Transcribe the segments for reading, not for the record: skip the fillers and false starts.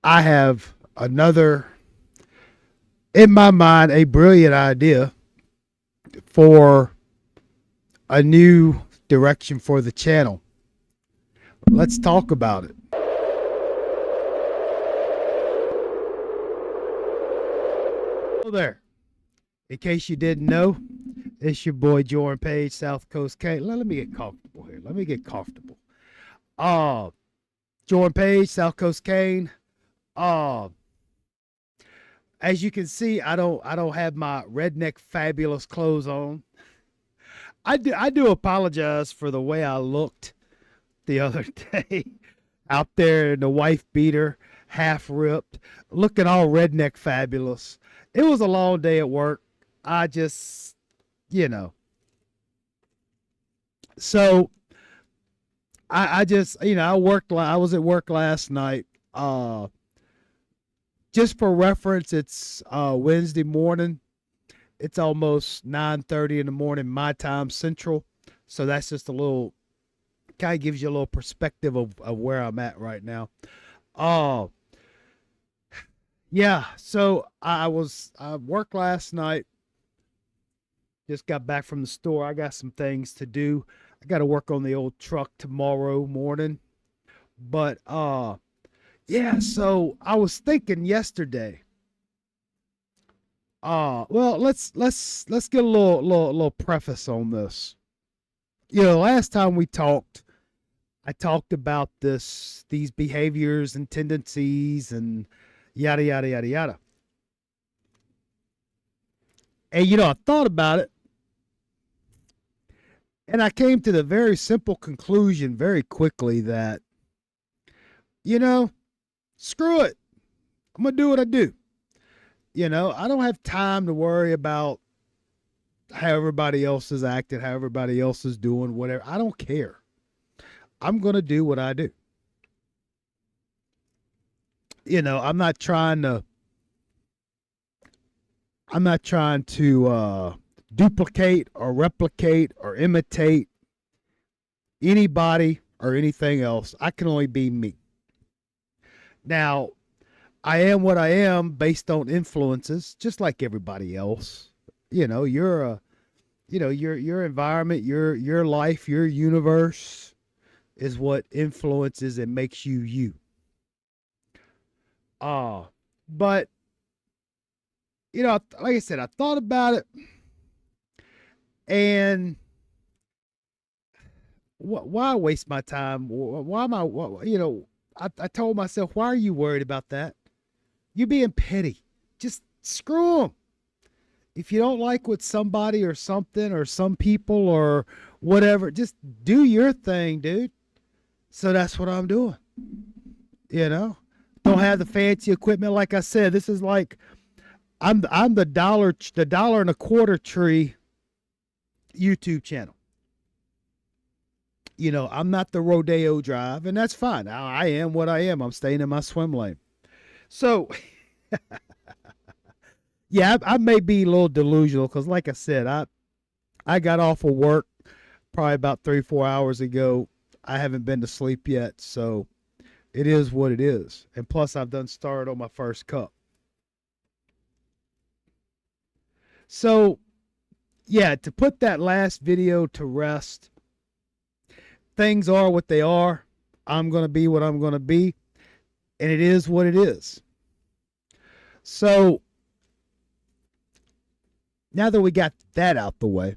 I have another, in my mind, a brilliant idea for a new direction for the channel. Let's talk about it. Hello there. In case you didn't know, it's your boy Jordan Page, South Coast K. Let me get comfortable here. Let me get comfortable. Uh, Jordan Page, South Coast Kane. Uh, as you can see, I don't have my redneck fabulous clothes on. I do apologize for the way I looked the other day out there in the wife beater, half ripped, looking all redneck fabulous. It was a long day at work. I just, you know, so I just, I worked. I was at work last night. Just for reference, it's Wednesday morning. It's almost 9:30 in the morning, my time central. So that's just a little, kind of gives you a little perspective of where I'm at right now. Uh, yeah. So I worked last night. Just got back from the store. I got some things to do. I got to work on the old truck tomorrow morning. But yeah, so I was thinking yesterday. Well, let's get a little preface on this. Last time we talked, I talked about these behaviors and tendencies and yada yada yada yada. And I thought about it, and I came to the very simple conclusion very quickly that you know, screw it. I'm gonna do what I do. I don't have time to worry about how everybody else is acting, how everybody else is doing, whatever. I don't care. I'm gonna do what I do. I'm not trying to. I'm not trying to duplicate or replicate or imitate anybody or anything else. I can only be me. Now, I am what I am based on influences, just like everybody else. You're a, your environment, your life, your universe is what influences and makes you you. Uh but like I said, I thought about it, and why waste my time? Why am I? I told myself, why are you worried about that? You're being petty. Just screw them. If you don't like what somebody or something or some people or whatever, just do your thing, dude. So that's what I'm doing. You know, don't have the fancy equipment. Like I said, this is like I'm the dollar and a quarter tree YouTube channel. I'm not the rodeo drive, and that's fine. I am what I am. I'm staying in my swim lane. So yeah, I may be a little delusional because, like I said, I got off of work probably about 3 4 hours ago. I haven't been to sleep yet, so it is what it is. And plus, I've done started on my first cup. So yeah, to put that last video to rest, things are what they are. I'm gonna be what I'm gonna be, and it is what it is. So now that we got that out the way,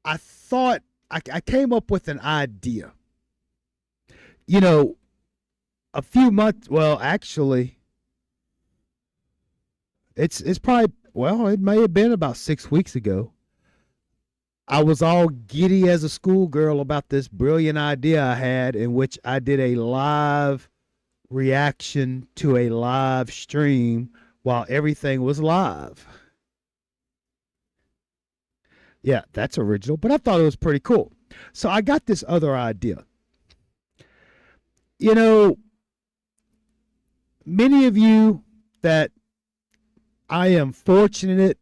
I thought I came up with an idea. You know, a few months. Well, actually, it's probably, well, it may have been about 6 weeks ago. I was all giddy as a schoolgirl about this brilliant idea I had, in which I did a live reaction to a live stream while everything was live. Yeah, that's original, but I thought it was pretty cool. So I got this other idea. You know, many of you that I am fortunate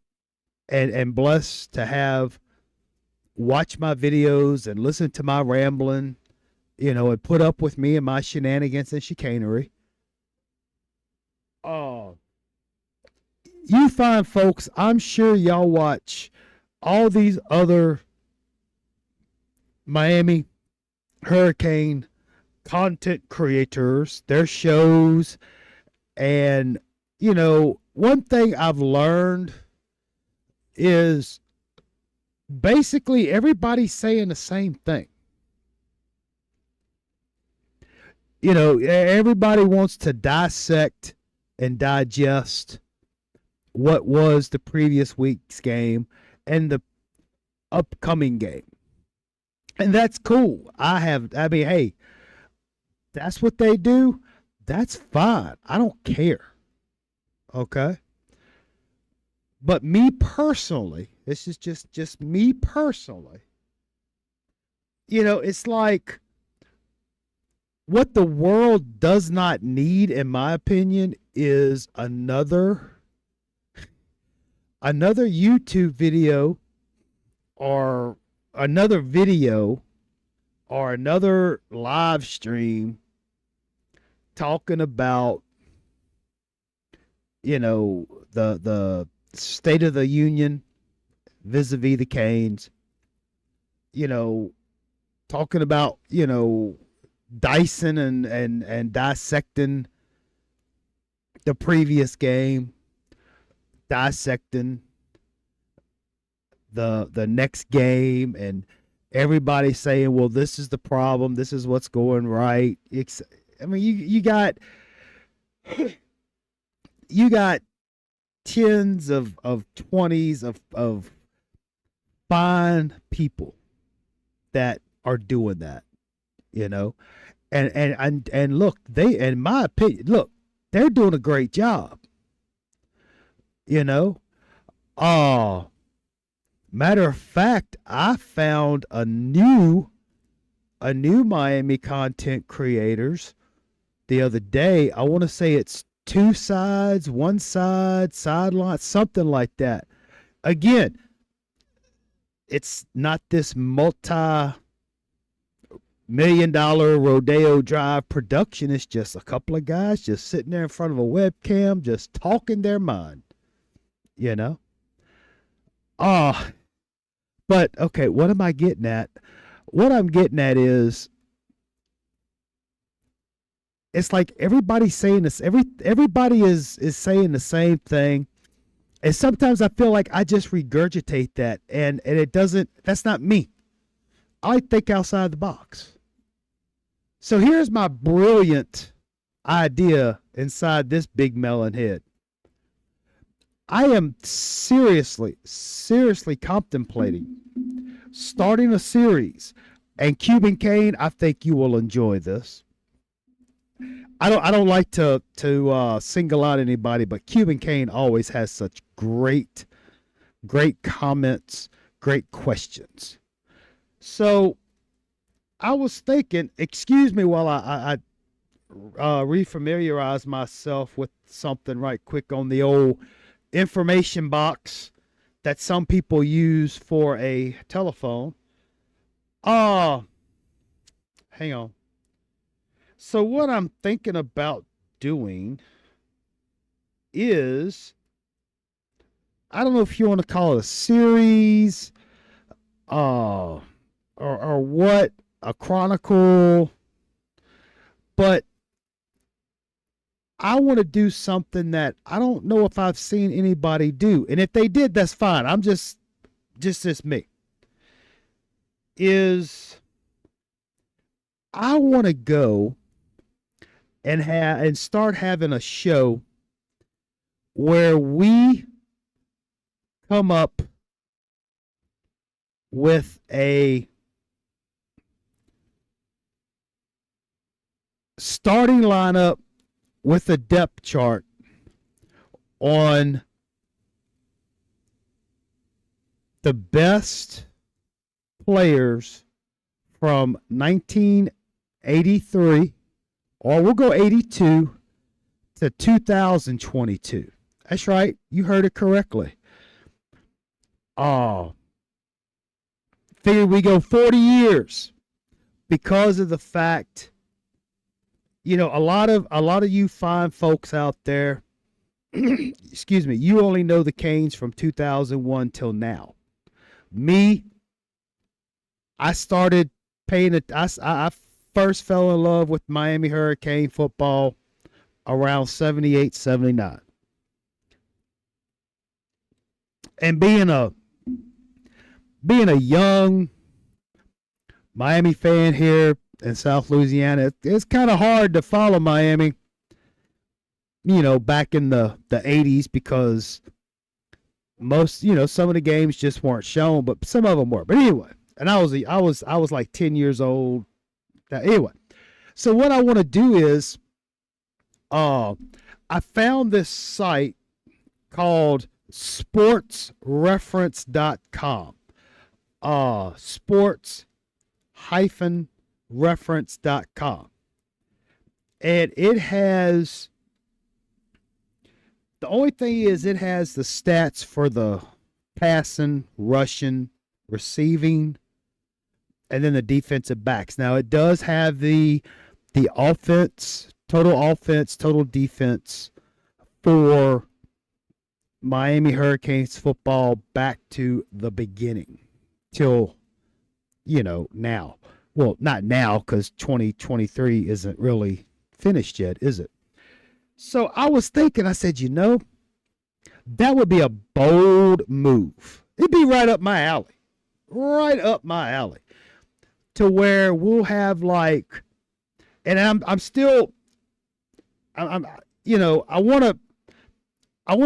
and blessed to have watch my videos and listen to my rambling, and put up with me and my shenanigans and chicanery. Uh, you fine folks, I'm sure y'all watch all these other Miami Hurricane content creators, their shows, and one thing I've learned is basically everybody's saying the same thing. Everybody wants to dissect and digest what was the previous week's game and the upcoming game. And that's cool. Hey, that's what they do. That's fine. I don't care. Okay. But me personally, this is just me personally. It's like what the world does not need, in my opinion, is another YouTube video or another video or another live stream talking about the State of the Union vis-a-vis the Canes, talking about Dyson and dissecting the previous game, dissecting the next game, and everybody saying, well, this is the problem, this is what's going right. You got tens of 20s of fine people that are doing that, and look, they, in my opinion, they're doing a great job. Matter of fact, I found a new Miami content creators the other day. I want to say it's two sides, one side, sideline, something like that. Again, it's not this multi-million-dollar Rodeo Drive production. It's just a couple of guys just sitting there in front of a webcam, just talking their mind. But okay, what am I getting at? What I'm getting at is, it's like everybody's saying this. Everybody is saying the same thing, and sometimes I feel like I just regurgitate that, and it doesn't. That's not me. I like to think outside the box. So here's my brilliant idea inside this big melon head. I am seriously contemplating starting a series, and Cuban Kane, I think you will enjoy this. I don't like to single out anybody, but Cuban Kane always has such great comments, great questions. So I was thinking, excuse me while I refamiliarize myself with something right quick on the old information box that some people use for a telephone. Hang on. So what I'm thinking about doing is, I don't know if you want to call it a series, or what, a chronicle, but I want to do something that I don't know if I've seen anybody do. And if they did, that's fine. I'm just this me. I want to go and start having a show where we come up with a starting lineup with a depth chart on the best players from 1983, or we'll go 82 to 2022. That's right. You heard it correctly. Figure we go 40 years because of the fact, a lot of you fine folks out there, excuse me, you only know the Canes from 2001 till now. Me, I started paying it. I first fell in love with Miami Hurricane football around 78, 79. And being a young Miami fan here in South Louisiana, it's kind of hard to follow Miami, back in the 80s because most, some of the games just weren't shown, but some of them were. But anyway, and I was like 10 years old. Anyway, so what I want to do is I found this site called sportsreference.com. Sports-reference.com. And it has, the only thing is it has the stats for the passing, rushing, receiving, and then the defensive backs. Now it does have the offense, total defense for Miami Hurricanes football back to the beginning till, now. Well, not now because 2023 isn't really finished yet, is it? So I was thinking, I said, that would be a bold move. It'd be right up my alley. Right up my alley. To where we'll have like, and I want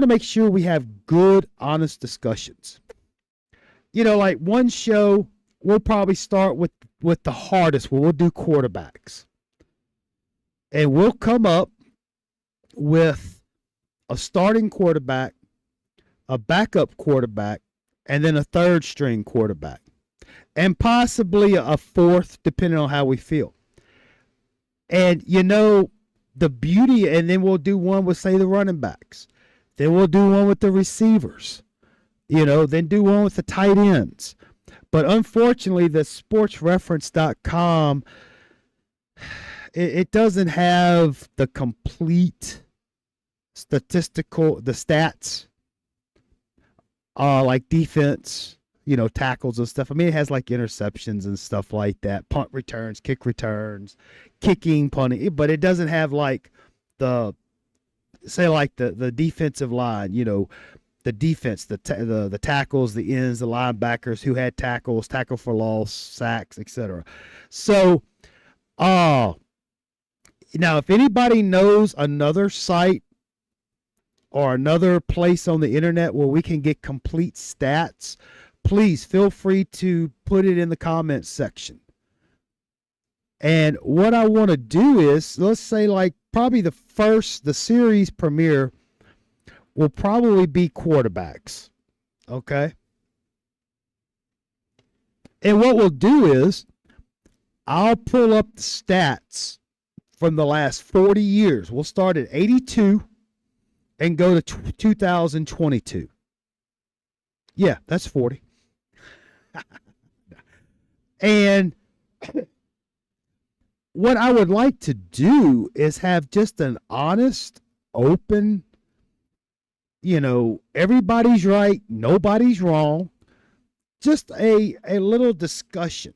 to make sure we have good, honest discussions. Like one show, we'll probably start with the hardest one. We'll do quarterbacks. And we'll come up with a starting quarterback, a backup quarterback, and then a third string quarterback. And possibly a fourth, depending on how we feel. And, the beauty, and then we'll do one with, say, the running backs. Then we'll do one with the receivers. Then do one with the tight ends. But unfortunately, the sportsreference.com, it doesn't have the complete the stats, like defense, tackles and stuff. I mean, it has like interceptions and stuff like that, punt returns, kick returns, kicking, punting, but it doesn't have like the defensive line, the defense, the tackles, the ends, the linebackers who had tackles, tackle for loss, sacks, etc. So, now if anybody knows another site or another place on the internet where we can get complete stats, please feel free to put it in the comments section. And what I want to do is, let's say like probably the series premiere will probably be quarterbacks. Okay. And what we'll do is I'll pull up the stats from the last 40 years. We'll start at 82 and go to 2022. Yeah, that's 40. And what I would like to do is have just an honest, open, everybody's right, nobody's wrong, just a little discussion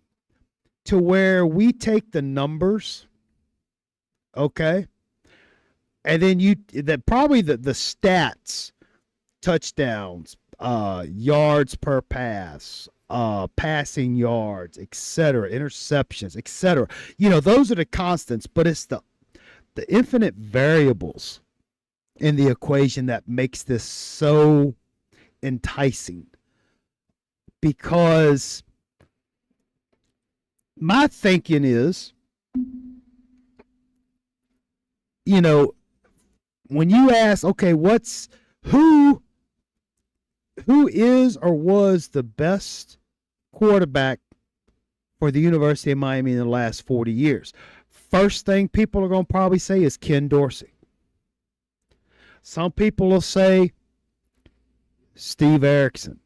to where we take the numbers, okay, and then probably the stats, touchdowns, yards per pass, passing yards, etc., interceptions, etc. Those are the constants, but it's the infinite variables in the equation that makes this so enticing. Because my thinking is, when you ask, okay, who is or was the best quarterback for the University of Miami in the last 40 years? First thing people are going to probably say is Ken Dorsey. Some people will say Steve Erickson.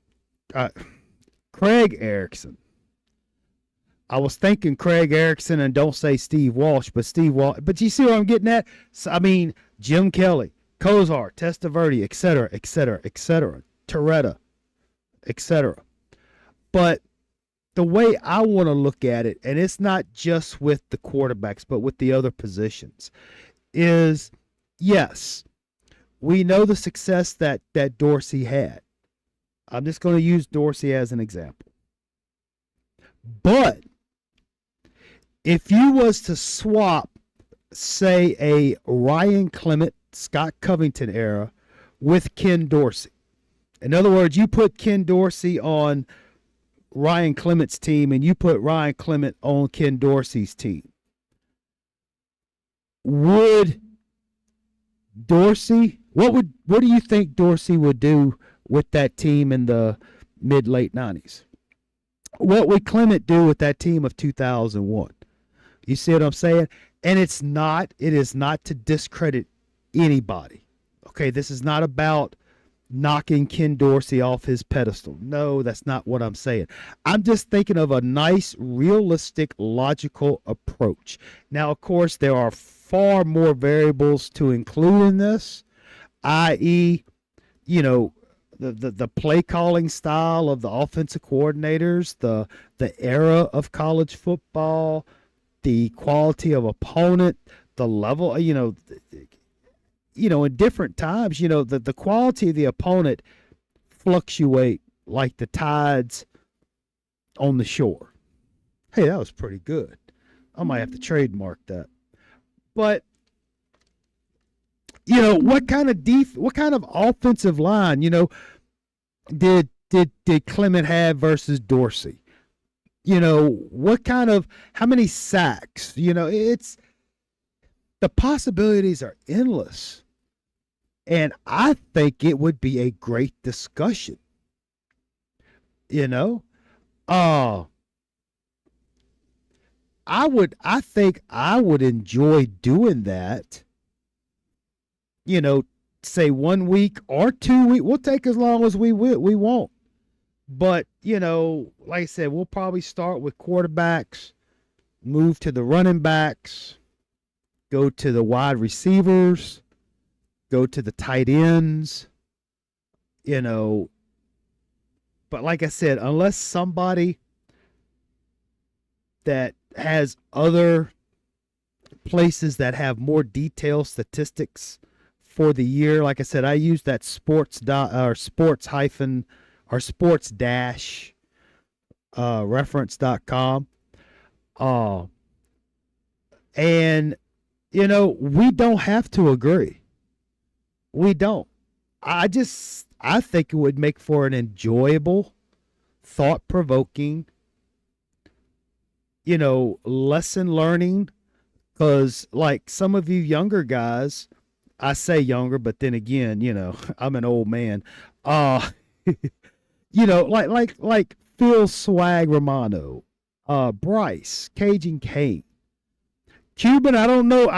Craig Erickson. I was thinking Craig Erickson, and don't say Steve Walsh, but Steve Walsh. But you see what I'm getting at? So, Jim Kelly, Kozar, Testaverde, etc., etc., etc., Toretta, etc. But the way I want to look at it, and it's not just with the quarterbacks, but with the other positions, is yes, we know the success that Dorsey had. I'm just going to use Dorsey as an example. But if you was to swap, say, a Ryan Clement, Scott Covington era with Ken Dorsey, in other words, you put Ken Dorsey on Ryan Clement's team and you put Ryan Clement on Ken Dorsey's team, would Dorsey, what do you think Dorsey would do with that team in the mid-late 90s? What would Clement do with that team of 2001? You see what I'm saying? And it is not to discredit anybody. Okay, this is not about knocking Ken Dorsey off his pedestal. No, that's not what I'm saying. I'm just thinking of a nice, realistic, logical approach. Now, of course, there are far more variables to include in this, i.e., the play calling style of the offensive coordinators, the era of college football, the quality of opponent, the level, in different times, the quality of the opponent fluctuate like the tides on the shore. Hey, that was pretty good. I might have to trademark that. But what kind of offensive line, did Clement have versus Dorsey? How many sacks? It's the possibilities are endless. And I think it would be a great discussion. I think I would enjoy doing that. Say 1 week or 2 weeks. We'll take as long as we want. But, like I said, we'll probably start with quarterbacks, move to the running backs, go to the wide receivers, go to the tight ends, But like I said, unless somebody that has other places that have more detailed statistics for the year, like I said, I use that sports dash reference.com. And, we don't have to agree. We don't. I think it would make for an enjoyable, thought-provoking, lesson learning. Because, like, some of you younger guys, I say younger, but then again, I'm an old man. Like Phil Swag Romano, Bryce, Cajun Kane, Cuban. I don't know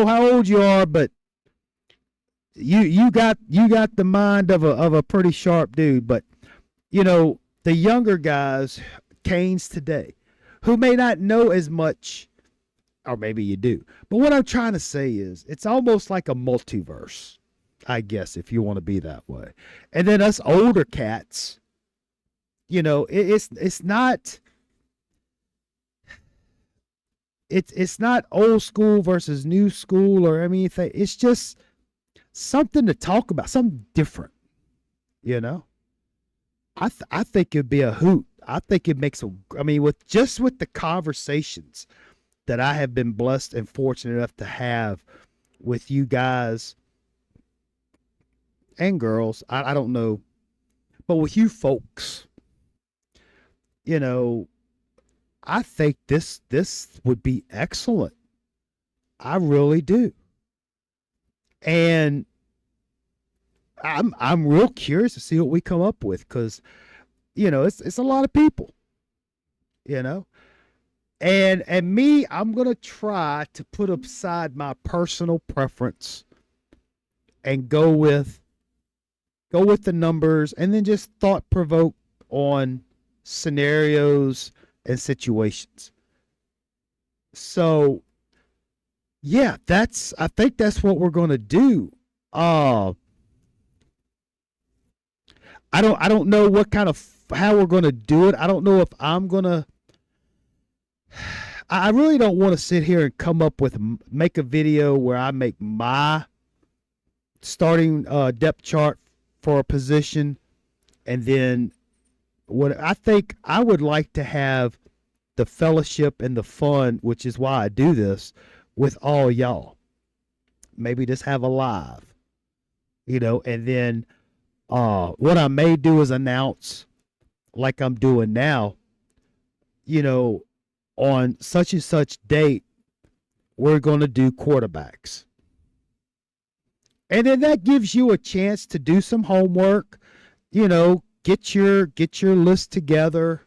how old you are, but you got the mind of a pretty sharp dude. But the younger guys, Canes today, who may not know as much, or maybe you do. But what I'm trying to say is, it's almost like a multiverse, I guess, if you want to be that way. And then us older cats, it's not old school versus new school or anything. It's just something to talk about, something different. I think it'd be a hoot. I think it makes with the conversations that I have been blessed and fortunate enough to have with you guys and girls. I don't know, but with you folks, I think this would be excellent. I really do. And I'm real curious to see what we come up with, because it's a lot of people, and me, I'm gonna try to put aside my personal preference and go with the numbers, and then just thought provoke on scenarios and situations. So yeah, I think that's what we're gonna do. Uh, I don't know what kind of how we're gonna do it. I don't know if I'm gonna. I really don't want to sit here and come up with make a video where I make my starting depth chart for a position, and then what I think I would like to have the fellowship and the fun, which is why I do this with all y'all. Maybe just have a live, and then what I may do is announce, like I'm doing now, you know, on such and such date, we're going to do quarterbacks. And then that gives you a chance to do some homework, get your list together,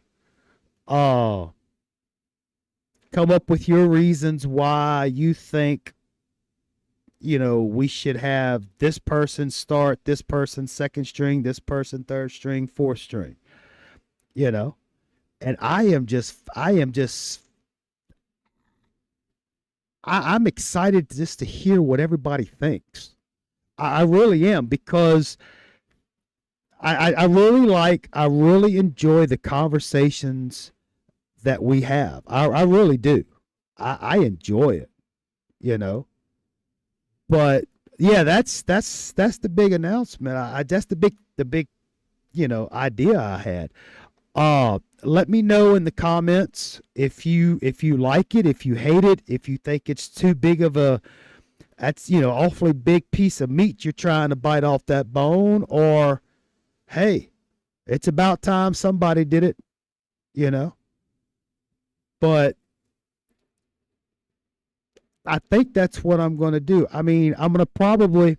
uh come up with your reasons why you think we should have this person start, this person second string, this person third string, fourth string, you know. And I'm excited just to hear what everybody thinks. I really am, because I really enjoy the conversations that we have. I really do. I enjoy it, you know. But yeah, that's the big announcement. That's the big idea I had. Let me know in the comments if you like it, if you hate it, if you think it's too big of a that's awfully big piece of meat you're trying to bite off that bone, or hey, it's about time somebody did it, you know. But I think that's what I'm going to do. I mean, I'm going to probably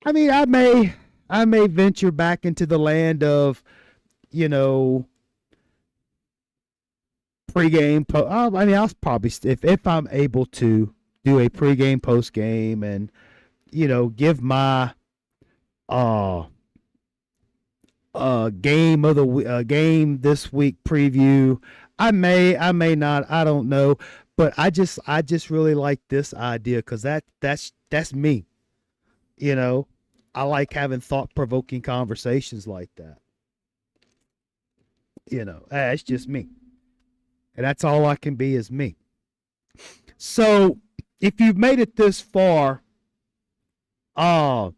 I may venture back into the land of, you know, pregame. I mean, I'll probably if I'm able to do a pregame, postgame, and give my uh game this week preview. I may not. I don't know, but I just really like this idea, because that's me. You know, I like having thought provoking conversations like that. It's just me, and that's all I can be is me. So if you've made it this far, uh,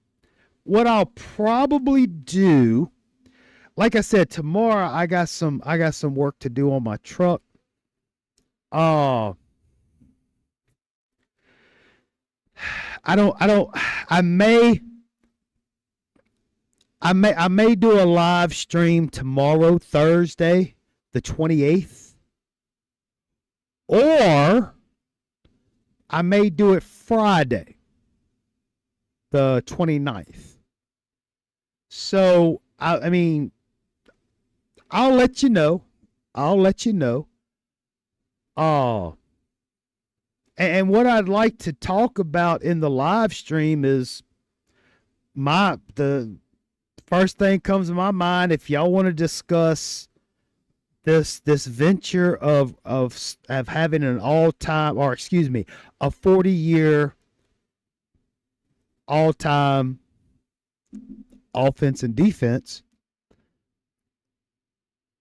what I'll probably do, like I said, tomorrow I got some work to do on my truck. Uh, I don't I may I may do a live stream tomorrow, Thursday, the 28th, or I may do it Friday, the 29th. So I mean, I'll let you know. I'll let you know. Uh and what I'd like to talk about in the live stream is the first thing comes to my mind. If y'all want to discuss this venture of having an all time, or excuse me, a 40-year all time offense and defense,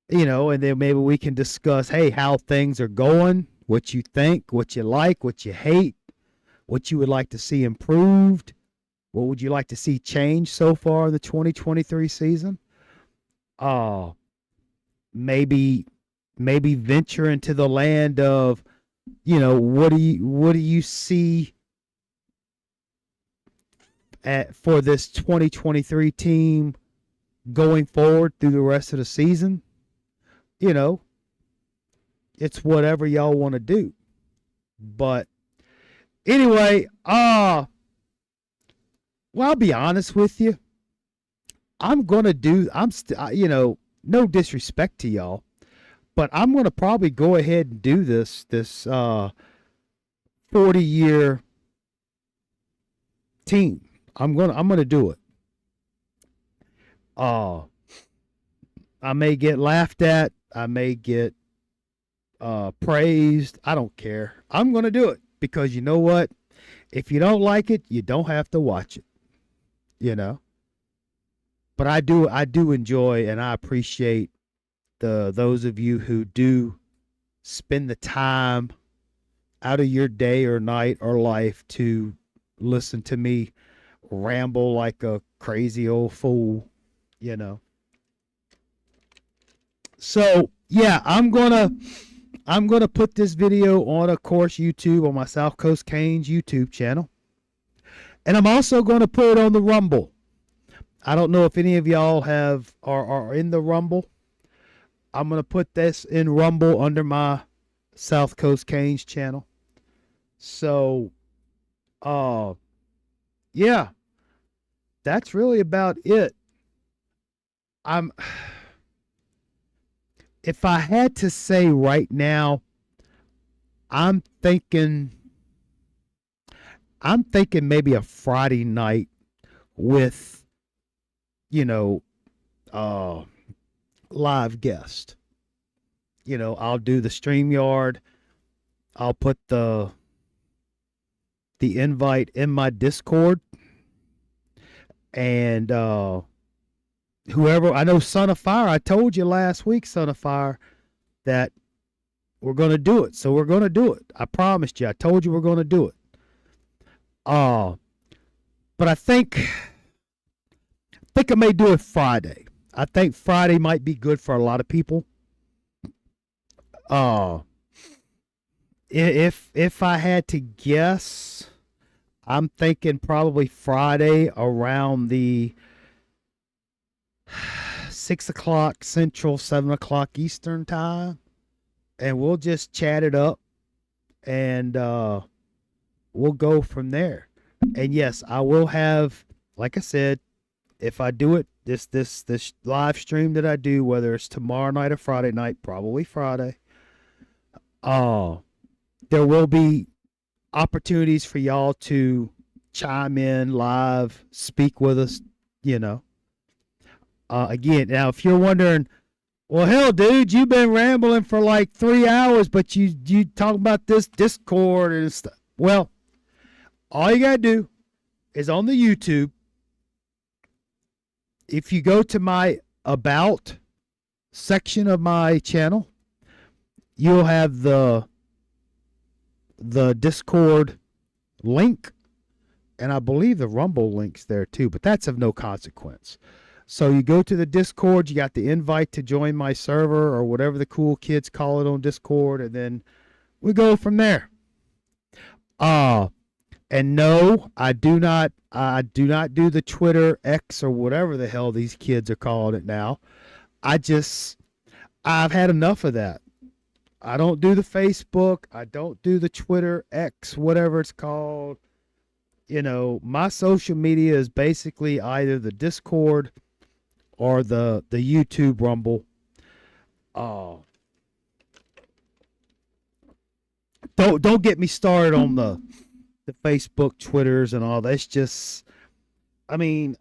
and then maybe we can discuss, hey, how things are going, what you think, what you like, what you hate, what you would like to see improved, what would you like to see change so far in the 2023 season. Uh maybe venture into the land of, what do you see for this 2023 team going forward through the rest of the season. You know, it's whatever y'all want to do. But anyway, well, I'll be honest with you. No disrespect to y'all, but I'm gonna probably go ahead and do this 40-year team. I'm gonna do it. Uh I may get laughed at. I may get praised. I don't care. I'm gonna do it, because you know what? If you don't like it, you don't have to watch it. you know. But I do enjoy and I appreciate those of you who do spend the time out of your day or night or life to listen to me ramble like a crazy old fool, you know. So yeah, I'm gonna put this video on, of course, YouTube, on my South Coast Canes YouTube channel, and I'm also gonna put it on the Rumble. I don't know if any of y'all are in the Rumble. I'm gonna put this in Rumble under my South Coast Canes channel. So, uh, yeah, that's really about it. I'm If I had to say right now, I'm thinking I'm thinking maybe a Friday night with, you know, uh live guest. I'll do the StreamYard. I'll put the invite in my Discord, and whoever, I know, Son of Fire, I told you last week, Son of Fire, that we're going to do it. So we're going to do it. I promised you. I told you we're going to do it. Uh but I think I may do it Friday. I think Friday might be good for a lot of people. Uh if I had to guess, I'm thinking probably Friday around the 6 o'clock Central, 7 o'clock Eastern time, and we'll just chat it up, and we'll go from there. And yes, I will have, like I said, if I do it, this live stream that I do, whether it's tomorrow night or Friday night, probably Friday, uh, there will be opportunities for y'all to chime in live, speak with us, you know. Again, now if you're wondering, well, hell, dude, you've been rambling for like 3 hours, but you talk about this Discord and stuff. Well, all you gotta do is on the YouTube. If you go to my about section of my channel, you'll have the Discord link, and I believe the Rumble link's there too, but that's of no consequence. So you go to the Discord, you got the invite to join my server or whatever the cool kids call it on Discord, and then we go from there. Uh and no, I do not do the Twitter X or whatever the hell these kids are calling it now. I've had enough of that. I don't do the Facebook, I don't do the Twitter X, whatever it's called. My social media is basically either the Discord or the YouTube Rumble. Uh don't get me started on the Facebook, Twitters, and all that. It's just, I mean,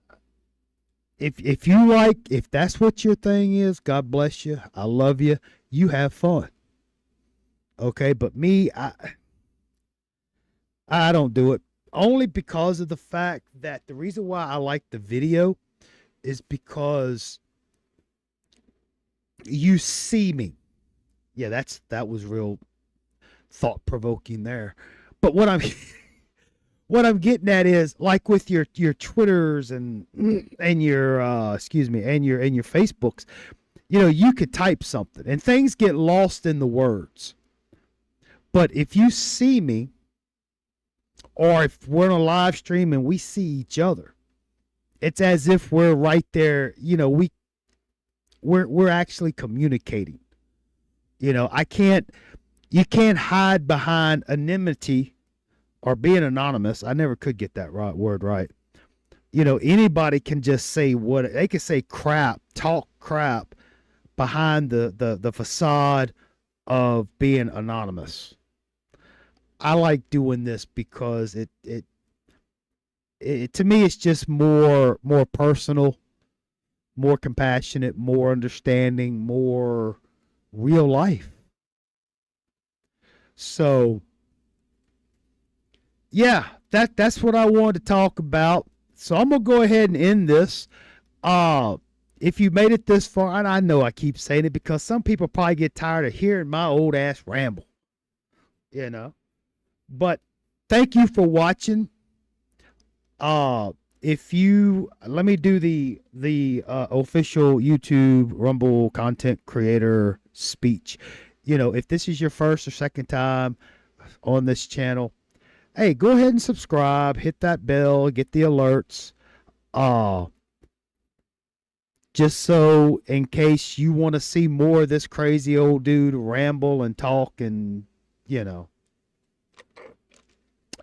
if that's what your thing is, God bless you. I love you. You have fun. Okay, but me, I don't do it, only because of the fact that the reason why I like the video is because you see me. Yeah, that was real thought provoking there. But what I'm getting at is, like with your Twitters and your excuse me, and your Facebooks, you could type something and things get lost in the words. But if you see me, or if we're on a live stream and we see each other, it's as if we're right there. We're actually communicating. I can't You can't hide behind anonymity or being anonymous. I never could get that word right. Anybody can just say what they can say, talk crap behind the facade of being anonymous. I like doing this because it to me it's just more personal, more compassionate, more understanding, more real life. So yeah, that's what I wanted to talk about. So I'm gonna go ahead and end this. Uh, if you made it this far, and I know I keep saying it because some people probably get tired of hearing my old ass ramble, you know. But thank you for watching. Uh, if you let me do the official YouTube Rumble content creator speech. You know, if this is your first or second time on this channel, hey, go ahead and subscribe, hit that bell, get the alerts. Uh, just so in case you want to see more of this crazy old dude ramble and talk and, you know,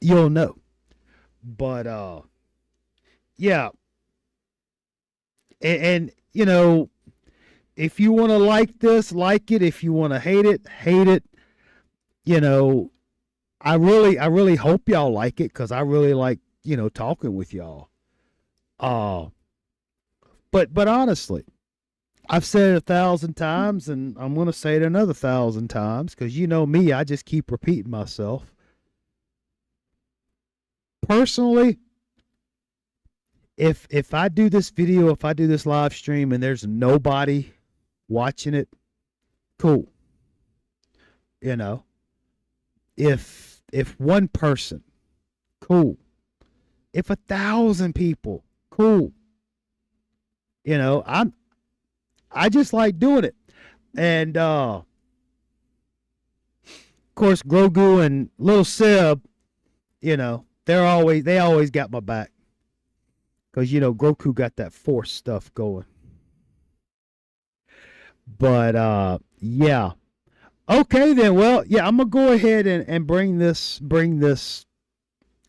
you'll know. But yeah, and you know, if you want to like this, like it. If you want to hate it, hate it. You know, I really hope y'all like it because I really like, you know, talking with y'all. Uh, but honestly, I've said it 1,000 times, and I'm gonna say it another 1,000 times because you know me, I just keep repeating myself. Personally, if I do this video, if I do this live stream, and there's nobody watching it, cool. You know, if one person, cool. If 1,000 people, cool. You know, I just like doing it. And of course Grogu and Little Seb, you know, they always got my back. Cause you know Grogu got that force stuff going. But yeah. Okay then. Well, yeah, I'm gonna go ahead and bring this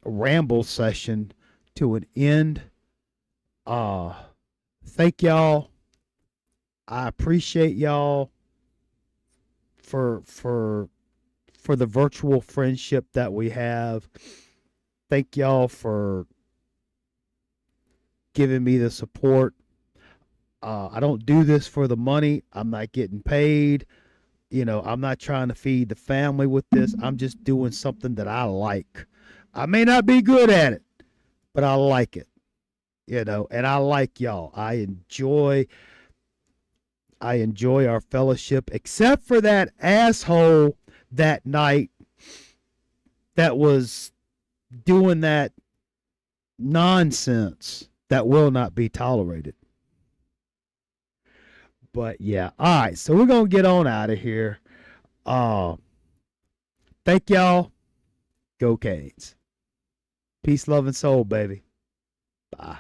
ramble session to an end. Uh thank y'all. I appreciate y'all for the virtual friendship that we have. Thank y'all for giving me the support. I don't do this for the money. I'm not getting paid. You know, I'm not trying to feed the family with this. I'm just doing something that I like. I may not be good at it, but I like it. You know, and I like y'all. I enjoy our fellowship, except for that asshole that night that was doing that nonsense that will not be tolerated. But yeah, all right. So we're gonna get on out of here. Uh, thank y'all. Go Canes. Peace, love, and soul, baby. Bye.